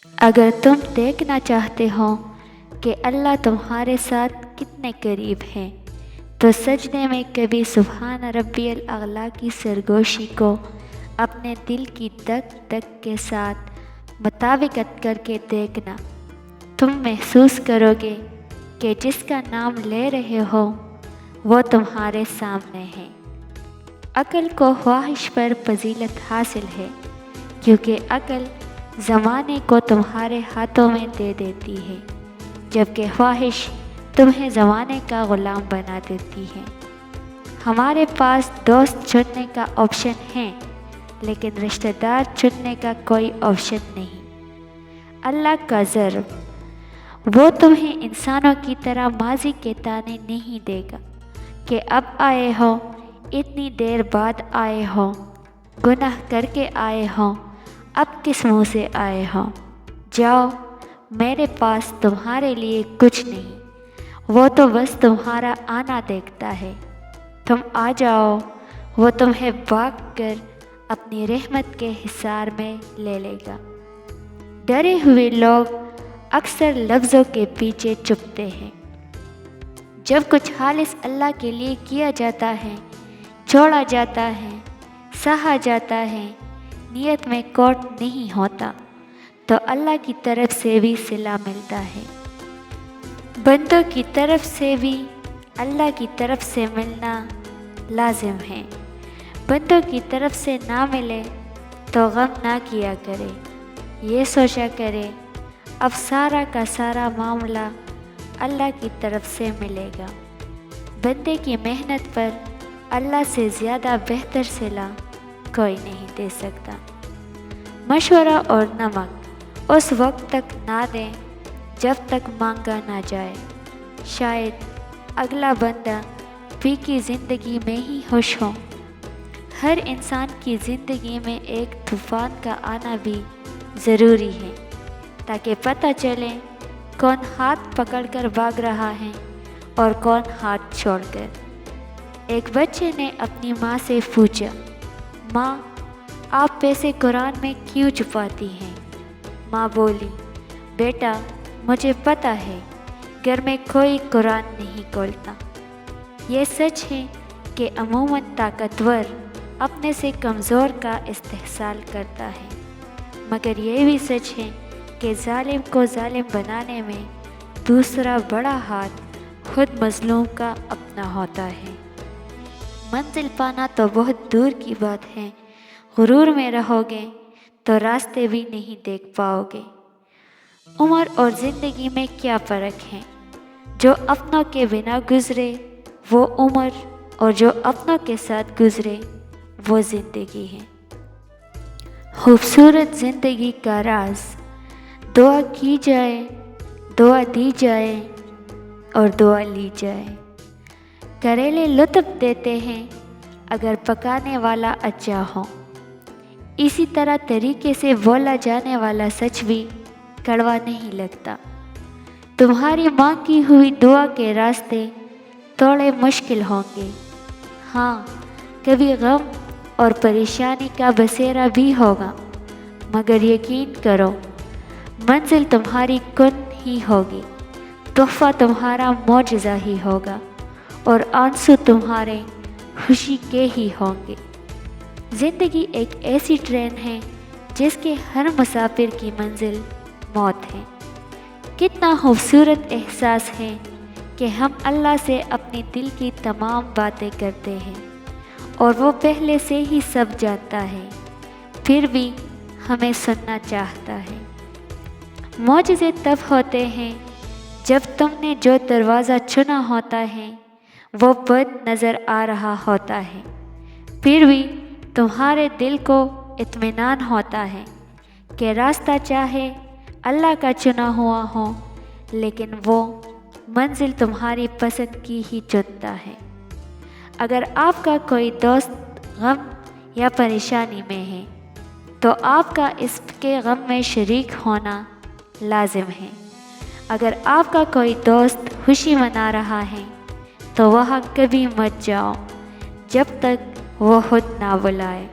اگر تم دیکھنا چاہتے ہو کہ اللہ تمہارے ساتھ کتنے قریب ہیں تو سجدے میں کبھی سبحان ربی الاعلیٰ کی سرگوشی کو اپنے دل کی دک دک کے ساتھ مطابقت کر کے دیکھنا۔ تم محسوس کرو گے کہ جس کا نام لے رہے ہو وہ تمہارے سامنے ہے۔ عقل کو خواہش پر فضیلت حاصل ہے کیونکہ عقل زمانے کو تمہارے ہاتھوں میں دے دیتی ہے، جبکہ خواہش تمہیں زمانے کا غلام بنا دیتی ہے۔ ہمارے پاس دوست چننے کا آپشن ہے لیکن رشتہ دار چننے کا کوئی آپشن نہیں۔ اللہ کا ضرب، وہ تمہیں انسانوں کی طرح ماضی کے تانے نہیں دے گا کہ اب آئے ہو، اتنی دیر بعد آئے ہو، گناہ کر کے آئے ہو، اب کس منہ سے آئے ہو، جاؤ میرے پاس تمہارے لیے کچھ نہیں۔ وہ تو بس تمہارا آنا دیکھتا ہے، تم آ جاؤ، وہ تمہیں بھاگ کر اپنی رحمت کے حصار میں لے لے گا۔ ڈرے ہوئے لوگ اکثر لفظوں کے پیچھے چھپتے ہیں۔ جب کچھ خالص اللہ کے لیے کیا جاتا ہے، چھوڑا جاتا ہے، سہا جاتا ہے، نیت میں کوٹ نہیں ہوتا تو اللہ کی طرف سے بھی صلہ ملتا ہے۔ بندوں کی طرف سے بھی اللہ کی طرف سے ملنا لازم ہے۔ بندوں کی طرف سے نہ ملے تو غم نہ کیا کرے، یہ سوچا کرے اب سارا کا سارا معاملہ اللہ کی طرف سے ملے گا۔ بندے کی محنت پر اللہ سے زیادہ بہتر صلہ کوئی نہیں دے سکتا۔ مشورہ اور نمک اس وقت تک نہ دیں جب تک مانگا نہ جائے، شاید اگلا بندہ بھی کی زندگی میں ہی خوش ہو۔ ہر انسان کی زندگی میں ایک طوفان کا آنا بھی ضروری ہے تاکہ پتہ چلے کون ہاتھ پکڑ کر بھاگ رہا ہے اور کون ہاتھ چھوڑ کر۔ ایک بچے نے اپنی ماں سے پوچھا، ماں آپ پیسے قرآن میں کیوں چھپاتی ہیں؟ ماں بولی، بیٹا مجھے پتہ ہے گھر میں کوئی قرآن نہیں کھولتا۔ یہ سچ ہے کہ عموماً طاقتور اپنے سے کمزور کا استحصال کرتا ہے، مگر یہ بھی سچ ہے کہ ظالم کو ظالم بنانے میں دوسرا بڑا ہاتھ خود مظلوم کا اپنا ہوتا ہے۔ منزل پانا تو بہت دور کی بات ہے، غرور میں رہو گے تو راستے بھی نہیں دیکھ پاؤ گے۔ عمر اور زندگی میں کیا فرق ہے؟ جو اپنوں کے بنا گزرے وہ عمر اور جو اپنوں کے ساتھ گزرے وہ زندگی ہے۔ خوبصورت زندگی کا راز، دعا کی جائے، دعا دی جائے اور دعا لی جائے۔ کریلے لطف دیتے ہیں اگر پکانے والا اچھا ہو، اسی طرح طریقے سے بولا جانے والا سچ بھی کڑوا نہیں لگتا۔ تمہاری مانگی ہوئی دعا کے راستے تھوڑے مشکل ہوں گے، ہاں کبھی غم اور پریشانی کا بسیرا بھی ہوگا، مگر یقین کرو منزل تمہاری کن ہی ہوگی، تحفہ تمہارا معجزہ ہی ہوگا اور آنسو تمہارے خوشی کے ہی ہوں گے۔ زندگی ایک ایسی ٹرین ہے جس کے ہر مسافر کی منزل موت ہے۔ کتنا خوبصورت احساس ہے کہ ہم اللہ سے اپنی دل کی تمام باتیں کرتے ہیں اور وہ پہلے سے ہی سب جانتا ہے، پھر بھی ہمیں سننا چاہتا ہے۔ معجزے تب ہوتے ہیں جب تم نے جو دروازہ چنا ہوتا ہے وہ بند نظر آ رہا ہوتا ہے، پھر بھی تمہارے دل کو اطمینان ہوتا ہے کہ راستہ چاہے اللہ کا چنا ہوا ہو لیکن وہ منزل تمہاری پسند کی ہی چنتا ہے۔ اگر آپ کا کوئی دوست غم یا پریشانی میں ہے تو آپ کا اس کے غم میں شریک ہونا لازم ہے۔ اگر آپ کا کوئی دوست خوشی منا رہا ہے تو وہاں کبھی مت جاؤ جب تک وہ خود نہ بلائے۔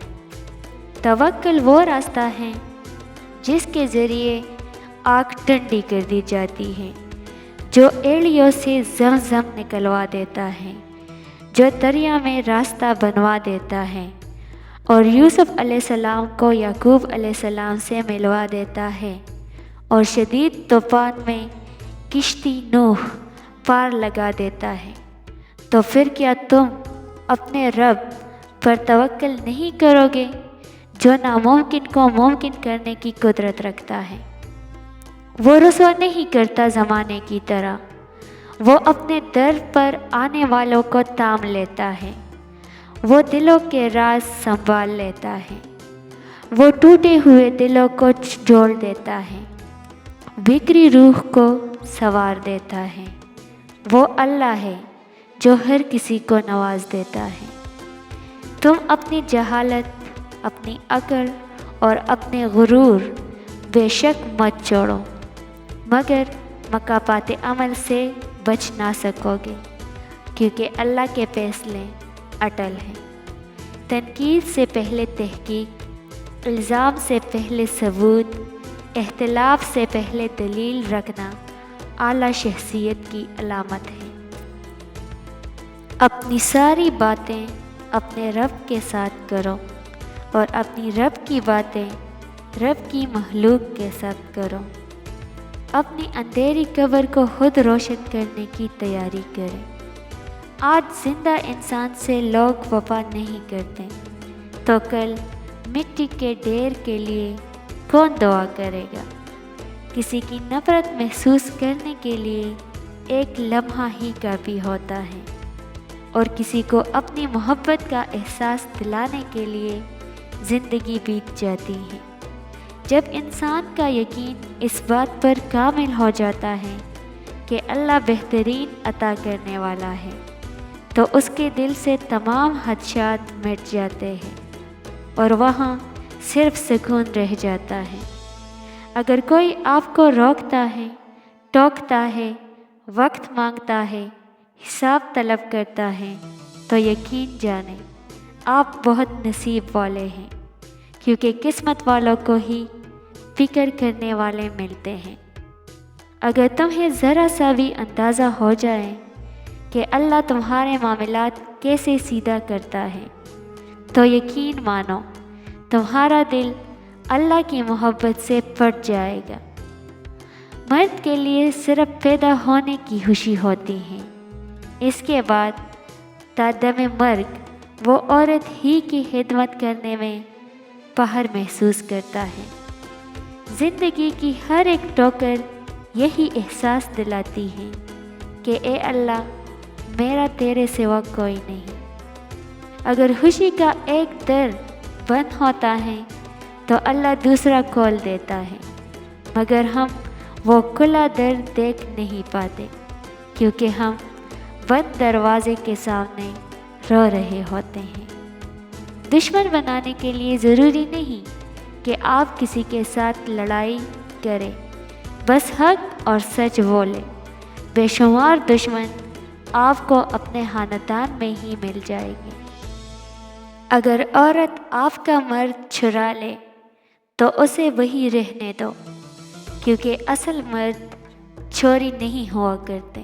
توکل وہ راستہ ہے جس کے ذریعے آگ ٹھنڈی کر دی جاتی ہے، جو ایڑیوں سے زمزم نکلوا دیتا ہے، جو دریا میں راستہ بنوا دیتا ہے، اور یوسف علیہ السلام کو یعقوب علیہ السلام سے ملوا دیتا ہے، اور شدید طوفان میں کشتی نوح پار لگا دیتا ہے، تو پھر کیا تم اپنے رب پر توکل نہیں کرو گے جو ناممکن کو ممکن کرنے کی قدرت رکھتا ہے؟ وہ رسوا نہیں کرتا زمانے کی طرح، وہ اپنے در پر آنے والوں کو تام لیتا ہے، وہ دلوں کے راز سنبھال لیتا ہے، وہ ٹوٹے ہوئے دلوں کو جوڑ دیتا ہے، بکھری روح کو سنوار دیتا ہے۔ وہ اللہ ہے جو ہر کسی کو نواز دیتا ہے۔ تم اپنی جہالت، اپنی عقل اور اپنے غرور بے شک مت چھوڑو، مگر مکافات عمل سے بچ نہ سکو گے، کیونکہ اللہ کے فیصلے اٹل ہیں۔ تنقید سے پہلے تحقیق، الزام سے پہلے ثبوت، اختلاف سے پہلے دلیل رکھنا اعلیٰ شخصیت کی علامت ہے۔ اپنی ساری باتیں اپنے رب کے ساتھ کرو، اور اپنی رب کی باتیں رب کی مخلوق کے ساتھ کرو۔ اپنی اندھیری قبر کو خود روشن کرنے کی تیاری کریں۔ آج زندہ انسان سے لوگ وفا نہیں کرتے، تو کل مٹی کے ڈھیر کے لیے کون دعا کرے گا؟ کسی کی نفرت محسوس کرنے کے لیے ایک لمحہ ہی کافی ہوتا ہے، اور کسی کو اپنی محبت کا احساس دلانے کے لیے زندگی بیت جاتی ہے۔ جب انسان کا یقین اس بات پر کامل ہو جاتا ہے کہ اللہ بہترین عطا کرنے والا ہے، تو اس کے دل سے تمام خدشات مٹ جاتے ہیں، اور وہاں صرف سکون رہ جاتا ہے۔ اگر کوئی آپ کو روکتا ہے، ٹوکتا ہے، وقت مانگتا ہے، حساب طلب کرتا ہے، تو یقین جانیں آپ بہت نصیب والے ہیں، کیونکہ قسمت والوں کو ہی فکر کرنے والے ملتے ہیں۔ اگر تمہیں ذرا سا بھی اندازہ ہو جائے کہ اللہ تمہارے معاملات کیسے سیدھا کرتا ہے، تو یقین مانو تمہارا دل اللہ کی محبت سے پھٹ جائے گا۔ مرد کے لیے صرف پیدا ہونے کی خوشی ہوتی ہے، اس کے بعد تا دم مرگ وہ عورت ہی کی خدمت کرنے میں فخر محسوس کرتا ہے۔ زندگی کی ہر ایک ٹھوکر یہی احساس دلاتی ہے کہ اے اللہ، میرا تیرے سوا کوئی نہیں۔ اگر خوشی کا ایک در بند ہوتا ہے تو اللہ دوسرا کھول دیتا ہے، مگر ہم وہ کھلا در دیکھ نہیں پاتے، کیونکہ ہم بند دروازے کے سامنے رو رہے ہوتے ہیں۔ دشمن بنانے کے لیے ضروری نہیں کہ آپ کسی کے ساتھ لڑائی کریں، بس حق اور سچ بولیں۔ بے شمار دشمن آپ کو اپنے خاندان میں ہی مل جائیں گے۔ اگر عورت آپ کا مرد چھڑا لے تو اسے وہی رہنے دو، کیونکہ اصل مرد چوری نہیں ہوا کرتے۔